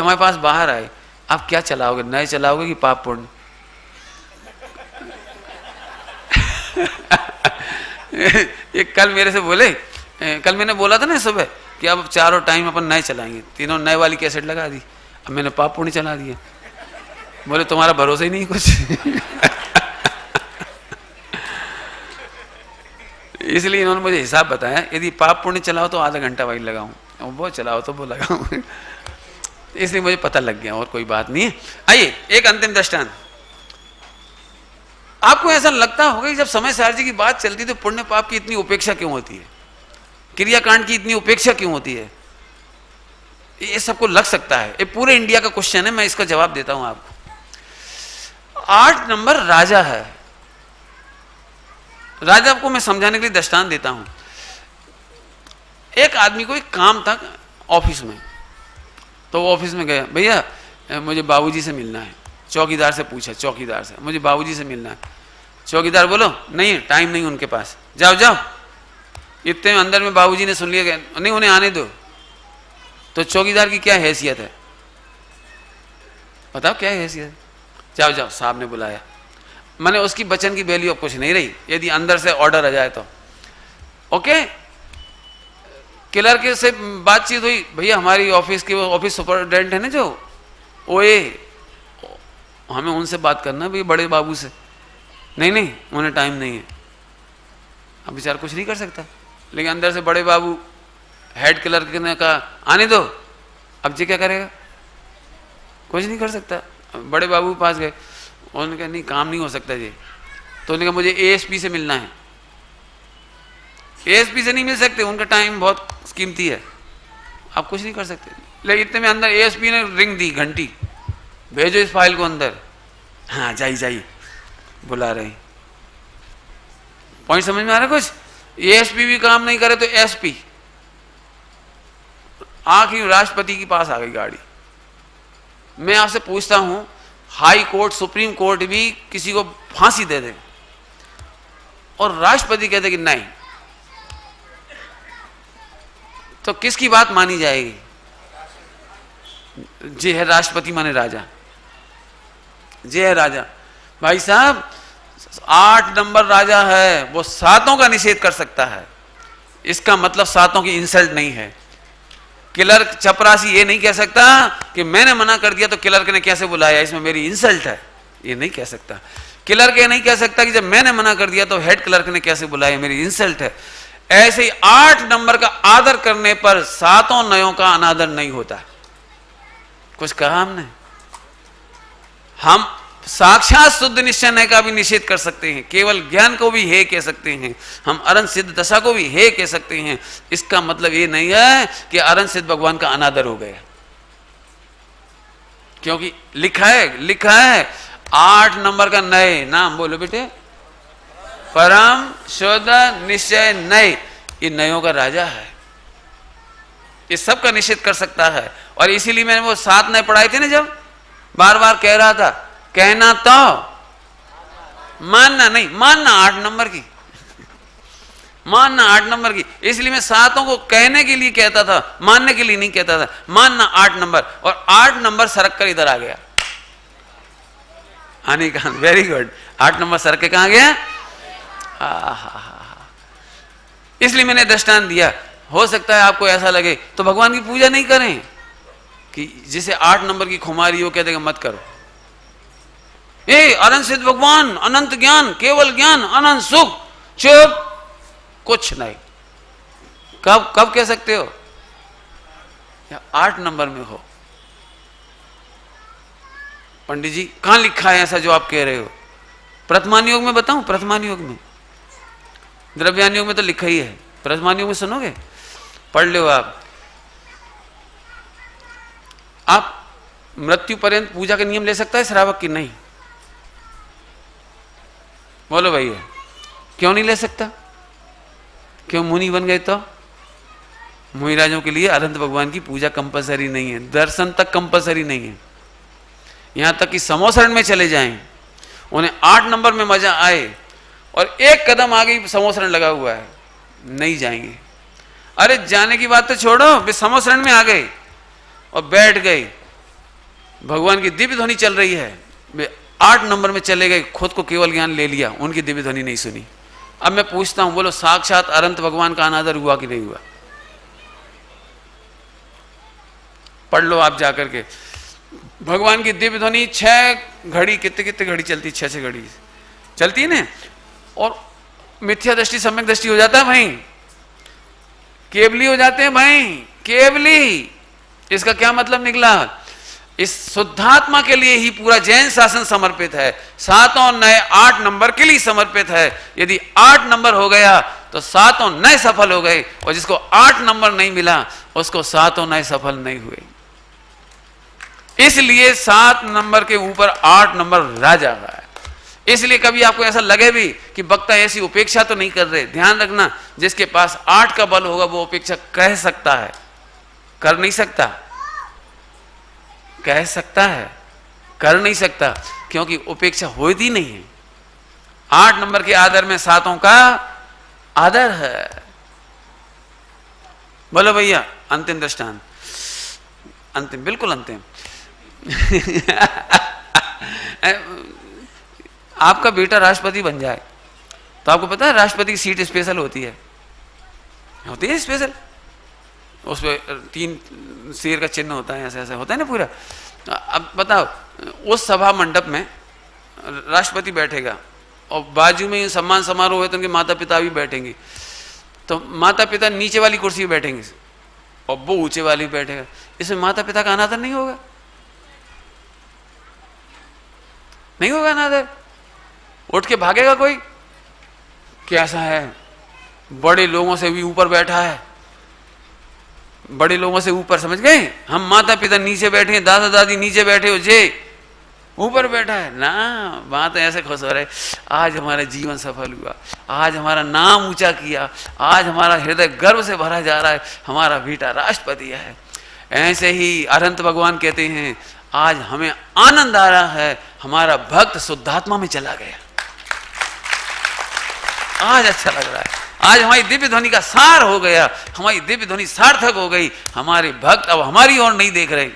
हमारे पास बाहर आए, आप क्या चलाओगे, नए चलाओगे कि पाप पुण्य? ये कल मेरे से बोले, कल मैंने बोला था ना सुबह कि अब चारों टाइम अपन नए चलाएंगे, तीनों नए वाली कैसेट लगा दी, अब मैंने पाप पुण्य चला दिया। बोले तुम्हारा भरोसा ही नहीं कुछ। इसलिए इन्होंने मुझे हिसाब बताया, यदि पाप पुण्य चलाओ तो आधा घंटा वही लगाऊं, और वो चलाओ तो वो लगाऊं। इसलिए मुझे पता लग गया, और कोई बात नहीं है। आइए एक अंतिम दृष्टांत। आपको ऐसा लगता होगा कि जब समय सारजी की बात चलती तो पुण्य पाप की इतनी उपेक्षा क्यों होती है, क्रियाकांड की इतनी उपेक्षा क्यों होती है? ये सबको लग सकता है। ये पूरे इंडिया का क्वेश्चन है, मैं इसका जवाब देता हूं आपको। 8 नंबर राजा है। राजा को मैं समझाने के लिए दृष्टांत देता हूं। एक आदमी को एक काम था ऑफिस में, तो वो ऑफिस में गया, भैया मुझे बाबूजी से मिलना है। चौकीदार से पूछा, चौकीदार से, मुझे बाबूजी से मिलना है। चौकीदार बोलो नहीं टाइम नहीं उनके पास, जाओ जाओ। इतने अंदर में बाबूजी ने सुन लिया, नहीं उन्हें आने दो। तो चौकीदार की क्या हैसियत है, बताओ क्या हैसियत है? जाओ जाओ, साहब ने बुलाया। मैंने उसकी वचन की वैल्यू अब कुछ नहीं रही, यदि अंदर से ऑर्डर आ जाए तो। ओके, क्लर्क से बातचीत हुई, भैया हमारी ऑफिस की, वो ऑफिस सुपरिटेंडेंट है ना जो ओए, हमें उनसे बात करना है भैया, बड़े बाबू से। नहीं नहीं उन्हें टाइम नहीं है। अब बेचारा कुछ नहीं कर सकता, लेकिन अंदर से बड़े बाबू हेड क्लर्क ने कहा आने दो। अब जी क्या करेगा, कुछ नहीं कर सकता। बड़े बाबू के पास गए, उन्होंने कहा नहीं काम नहीं हो सकता जी। तो उन्होंने कहा मुझे एएसपी से मिलना है। एएसपी से नहीं मिल सकते, उनका टाइम बहुत कीमती है, आप कुछ नहीं कर सकते। लेकिन इतने में अंदर एएसपी ने रिंग दी, घंटी, भेजो इस फाइल को अंदर। हाँ जाइए जाइए, बुला रहे। पॉइंट समझ में आ रहा कुछ? एएसपी भी काम नहीं करे तो एसपी, आखिर राष्ट्रपति के पास आ गई गाड़ी। मैं आपसे पूछता हूं, हाई कोर्ट सुप्रीम कोर्ट भी किसी को फांसी दे दे और राष्ट्रपति कहते कि नहीं, तो किसकी बात मानी जाएगी? जी है राष्ट्रपति माने राजा, जी है राजा। भाई साहब 8 नंबर राजा है, वो 7 का निषेध कर सकता है। इसका मतलब 7 की इंसल्ट नहीं है। क्लर्क चपरासी ये नहीं कह सकता कि मैंने मना कर दिया तो क्लर्क ने कैसे बुलाया, इसमें मेरी इंसल्ट है, ये नहीं कह सकता। क्लर्क ये नहीं कह सकता कि जब मैंने मना कर दिया तो हेड क्लर्क ने कैसे बुलाया, मेरी इंसल्ट है। ऐसे ही 8 नंबर का आदर करने पर 7 नयों का अनादर नहीं होता। कुछ कहा हमने? हम साक्षात शुद्ध निश्चय नय का भी निषेध कर सकते हैं, केवल ज्ञान को भी हे कह सकते हैं, हम अरन सिद्ध दशा को भी हे कह सकते हैं। इसका मतलब ये नहीं है कि अरन सिद्ध भगवान का अनादर हो गया, क्योंकि लिखा है 8 नंबर का नय, नाम बोलो बेटे, परम शुद्ध निश्चय नय, ये नयों का राजा है, ये सब का निषेध कर सकता है। और इसीलिए मैंने वो 7 नय पढ़ाए थे ना, जब बार बार कह रहा था, कहना तो मानना नहीं, मानना 8 नंबर की, मानना 8 नंबर की। इसलिए मैं 7 को कहने के लिए कहता था, मानने के लिए नहीं कहता था। मानना 8 नंबर, और 8 नंबर सरक कर इधर आ गया, आने का। वेरी गुड, 8 नंबर सरक के कहां गया? इसलिए मैंने दृष्टांत दिया। हो सकता है आपको ऐसा लगे तो भगवान की पूजा नहीं करें, कि जिसे 8 नंबर की खुमारी हो कहते मत करो। ये अनंत सिद्ध भगवान, अनंत ज्ञान, केवल ज्ञान, अनंत सुख, चुप, कुछ नहीं। कब कह सकते हो? या 8 नंबर में हो। पंडित जी कहां लिखा है ऐसा जो आप कह रहे हो? प्रथमान योग में बताऊं? प्रथमान योग में, द्रव्यान योग में तो लिखा ही है। प्रथमान योग में सुनोगे, पढ़ लो आप मृत्यु पर्यंत पूजा के नियम ले सकता है श्रावक की? नहीं। बोलो भैया, क्यों नहीं ले सकता? क्यों? मुनि बन गए तो? मुनिराजों के लिए अनंत भगवान की पूजा कंपलसरी नहीं है, दर्शन तक कंपलसरी नहीं है। यहां तक कि समोसरण में चले जाएं, उन्हें 8 नंबर में मजा आए और एक कदम आगे समोसरण लगा हुआ है, नहीं जाएंगे। अरे जाने की बात तो छोड़ो, वे समोसरण में आ गए और बैठ गए, भगवान की दिव्य ध्वनि चल रही है, वे 8 नंबर में चले गए, खुद को केवल ज्ञान ले लिया, उनकी दिव्य ध्वनि नहीं सुनी। अब मैं पूछता हूं, बोलो साक्षात अनंत भगवान का अनादर हुआ कि नहीं हुआ? पढ़ लो आप जाकर के, भगवान की दिव्य ध्वनि 6 घड़ी, कितने कितने घड़ी चलती, 6 घड़ी चलती है ना, और मिथ्या दृष्टि सम्यक दृष्टि हो जाता है भाई, केवली हो जाते हैं भाई, केवली। इसका क्या मतलब निकला? इस शुद्धात्मा के लिए ही पूरा जैन शासन समर्पित है, सातों नए 8 नंबर के लिए समर्पित है। यदि 8 नंबर हो गया तो सातों नए सफल हो गए, और जिसको 8 नंबर नहीं मिला उसको सातों नए सफल नहीं हुए। इसलिए 7 नंबर के ऊपर 8 नंबर राजा है। इसलिए कभी आपको ऐसा लगे भी कि वक्ता ऐसी उपेक्षा तो नहीं कर रहे, ध्यान रखना, जिसके पास 8 का बल होगा वो उपेक्षा कह सकता है, कर नहीं सकता। कह सकता है, कर नहीं सकता, क्योंकि उपेक्षा होती नहीं है। 8 नंबर के आदर में सातों का आदर है। बोलो भैया, अंतिम दृष्टांत, अंतिम, बिल्कुल अंतिम। आपका बेटा राष्ट्रपति बन जाए तो आपको पता है राष्ट्रपति की सीट स्पेशल होती है, होती है स्पेशल, उस पर 3 शेर का चिन्ह होता है, ऐसा ऐसा होता है ना पूरा। अब बताओ, उस सभा मंडप में राष्ट्रपति बैठेगा और बाजू में सम्मान समारोह है तो उनके माता पिता भी बैठेंगे, तो माता पिता नीचे वाली कुर्सी पे बैठेंगे और वो ऊंचे वाली बैठेगा। इसमें माता पिता का अनादर नहीं होगा? नहीं होगा अनादर? उठ के भागेगा कोई? कैसा है, बड़े लोगों से भी ऊपर बैठा है, बड़े लोगों से ऊपर, समझ गए? हम माता पिता नीचे बैठे हैं, दादा दादी नीचे बैठे हो, जे ऊपर बैठा है ना। बात ऐसे खुश हो रहे, आज हमारा जीवन सफल हुआ, आज हमारा नाम ऊंचा किया, आज हमारा हृदय गर्व से भरा जा रहा है, हमारा बेटा राष्ट्रपति है। ऐसे ही अनंत भगवान कहते हैं, आज हमें आनंद आ रहा है, हमारा भक्त शुद्धात्मा में चला गया, आज अच्छा लग रहा है, आज हमारी दिव्य ध्वनि का सार हो गया, हमारी दिव्य ध्वनि सार्थक हो गई, हमारे भक्त अब हमारी ओर नहीं देख रहे,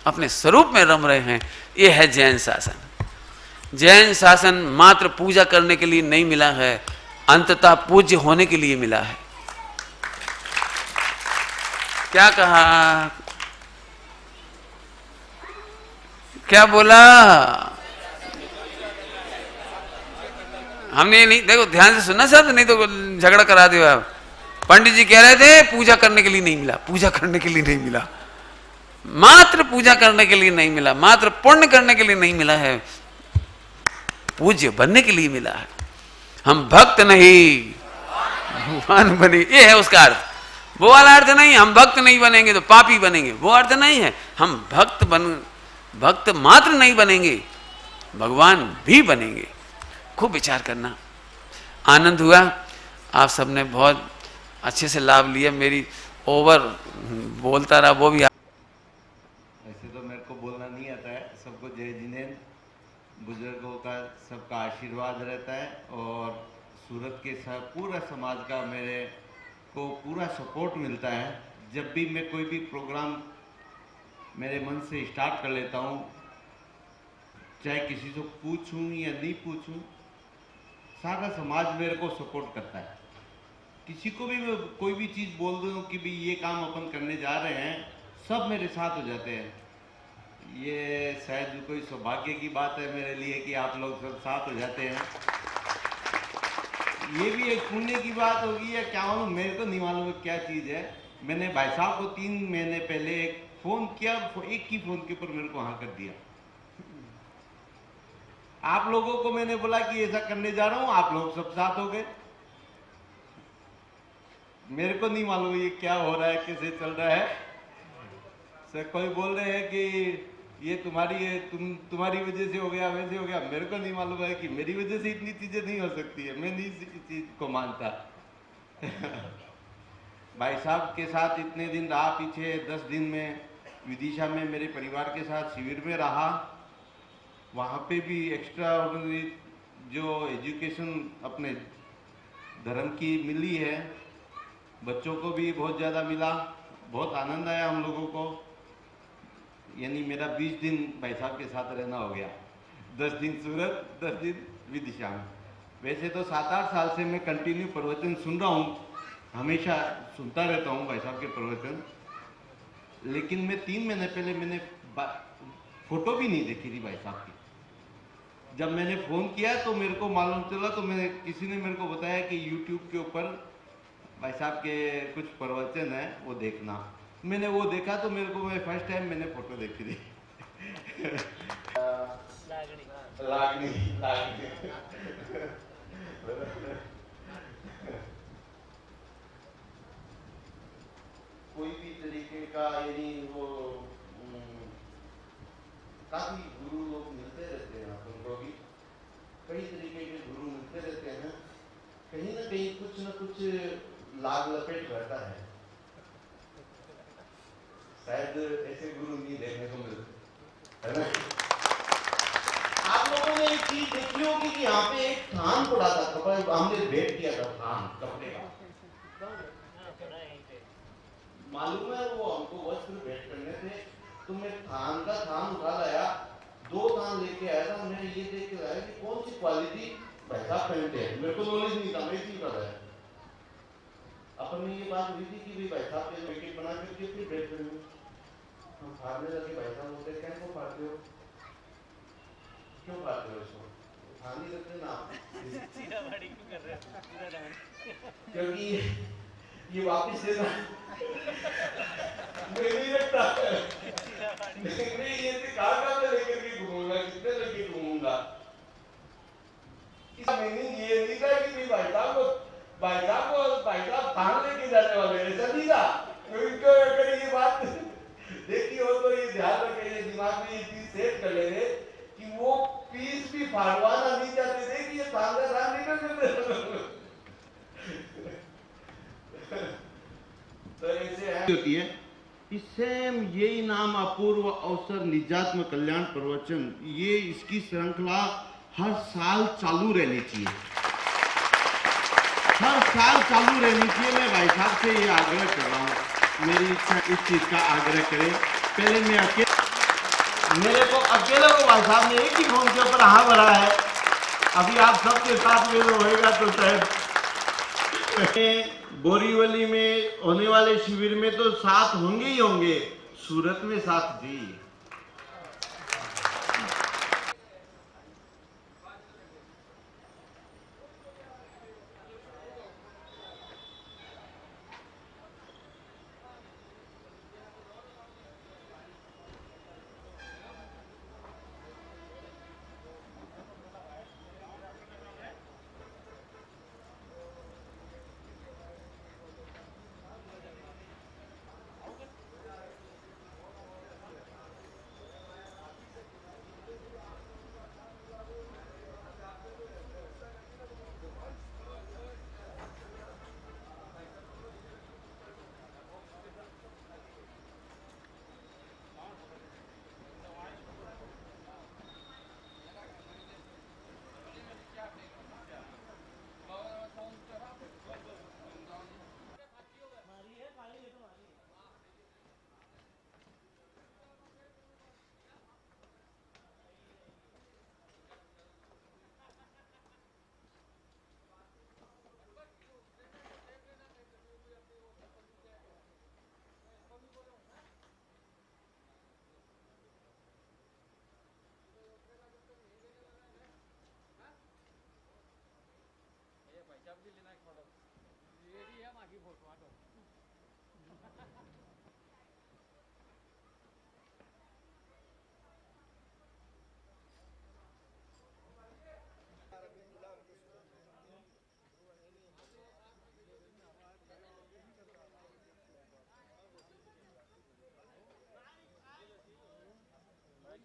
अपने स्वरूप में रम रहे हैं। यह है जैन शासन। जैन शासन मात्र पूजा करने के लिए नहीं मिला है, अंततः पूज्य होने के लिए मिला है। क्या कहा, क्या बोला? हमने नहीं, देखो ध्यान से सुनना सर, नहीं तो झगड़ा करा दो आप। पंडित जी कह रहे थे पूजा करने के लिए नहीं मिला, पूजा करने के लिए नहीं मिला, मात्र पूजा करने के लिए नहीं मिला, मात्र पुण्य करने के लिए नहीं मिला है, पूज्य बनने के लिए मिला है। हम भक्त नहीं भगवान बने, ये है उसका अर्थ। वो वाला अर्थ नहीं, हम भक्त नहीं बनेंगे तो पापी बनेंगे, वो अर्थ नहीं है। हम भक्त मात्र नहीं बनेंगे, भगवान भी बनेंगे। खूब विचार करना। आनंद हुआ, आप सबने बहुत अच्छे से लाभ लिया। मेरी ओवर बोलता रहा, वो भी ऐसे तो मेरे को बोलना नहीं आता है। सबको जय जिनेंद्र, बुजुर्गों का सबका आशीर्वाद रहता है और सूरत के पूरा समाज का मेरे को पूरा सपोर्ट मिलता है। जब भी मैं कोई भी प्रोग्राम मेरे मन से स्टार्ट कर लेता हूँ, चाहे किसी से पूछूं या नहीं पूछूं, सारा समाज मेरे को सपोर्ट करता है। किसी को भी मैं कोई भी चीज़ बोल दूँ कि भाई ये काम अपन करने जा रहे हैं, सब मेरे साथ हो जाते हैं। ये शायद कोई सौभाग्य की बात है मेरे लिए कि आप लोग सब साथ हो जाते हैं। ये भी एक पुण्य की बात होगी या क्या मालूम, मेरे को नहीं मालूम क्या चीज़ है। मैंने भाई साहब को 3 महीने पहले एक फ़ोन किया, एक ही फ़ोन के ऊपर मेरे को हाँ कर दिया। आप लोगों को मैंने बोला कि ऐसा करने जा रहा हूँ, आप लोग सब साथ हो गए। मेरे को नहीं मालूम ये क्या हो रहा है, कैसे चल रहा है। सर कोई बोल रहे हैं कि ये तुम्हारी वजह से हो गया, वैसे हो गया। मेरे को नहीं मालूम है कि मेरी वजह से इतनी चीजें नहीं हो सकती है, मैं नहीं इस चीज को मानता। भाई साहब के साथ इतने दिन रहा, पीछे 10 दिन में विदिशा में मेरे परिवार के साथ शिविर में रहा। वहाँ पे भी एक्स्ट्रा ऑर्डिनरी जो एजुकेशन अपने धर्म की मिली है, बच्चों को भी बहुत ज़्यादा मिला, बहुत आनंद आया हम लोगों को। यानी मेरा 20 दिन भाई साहब के साथ रहना हो गया। 10 दिन सूरत, 10 दिन विदिशा में। वैसे तो 7-8 साल से मैं कंटिन्यू प्रवचन सुन रहा हूँ, हमेशा सुनता रहता हूँ भाई साहब के प्रवचन। लेकिन मैं 3 महीने पहले मैंने फोटो भी नहीं देखी थी भाई साहब की। जब मैंने फ़ोन किया तो मेरे को मालूम चला, तो मैंने किसी ने मेरे को बताया कि यूट्यूब के ऊपर भाई साहब के कुछ प्रवचन है, वो देखना। मैंने वो देखा तो मेरे को, मैं फर्स्ट टाइम मैंने फोटो देखी थी। लागनी लागनी कोई भी तरीके का, यानी वो काफी गुरु लोग मिलते रहते हैं अपन को भी, कई तरीके के गुरु मिलते रहते हैं। कहीं ना कहीं कुछ न कुछ लाग लपेट रहता है। शायद ऐसे गुरु नहीं देखने को मिलते, है ना। आप लोगों ने एक चीज देखी होगी कि यहाँ पे एक थान पड़ा था, कपड़ा हमने भेंट किया था, थान कपड़े का, मालूम है। वो हमको वस्त्र भेंट करने थे, तो मैं थान उठा लाया, 2 थान लेके आया था। मैं ये देख के लाया कि कौन सी क्वालिटी भाई साहब पहनते हैं। मेरे को नॉलेज नहीं था, मैं इसी कर रहा है। अपन ने ये बात हुई थी कि भाई साहब के पैकेट बना करके फिर भेंट करेंगे। हम फाड़ने लगे, भाई साहब बोलते कैसे फाड़ते हो, क्यों फाड़ते हो इसको, थान ही रखते ना क्यों कर रहे हो, क्योंकि ये वापिस देना मैं नहीं रखता। मैं ये कहाँ पे लेकर के घूमूंगा, कितने लेके घूमूंगा। इसका मीनिंग ये नहीं था कि भाई साहब थान लेके जाने वाले, ऐसा नहीं था। क्योंकि अगर ये बात देखी हो तो ये ध्यान रखें, ये दिमाग में ये चीज सेट कर ले कि वो पीस भी फाड़वाना नहीं चाहते थे कि ये थान का थान निकल जाते। तो ऐसे होती है कि सेम यही नाम अपूर्व अवसर निजात्म कल्याण प्रवचन, ये इसकी श्रृंखला हर साल चालू रहनी चाहिए, हर साल चालू रहनी चाहिए। मैं भाई साहब से ये आग्रह कर रहा हूँ, मेरी इच्छा इस चीज का आग्रह करें। पहले मैं मेरे को अकेले को भाई साहब ने एक ही फोन के ऊपर हाँ भरा है। अभी आप सबके साथ में होएगा तो शायद बोरीवली में होने वाले शिविर में तो साथ होंगे ही होंगे, सूरत में साथ जी।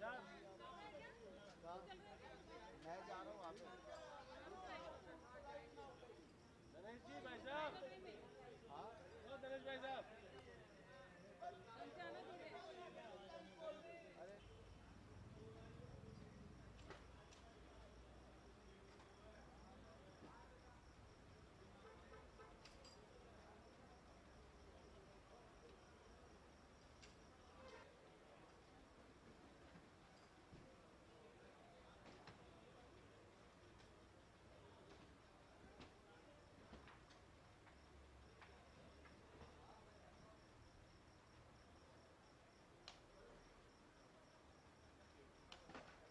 Yeah.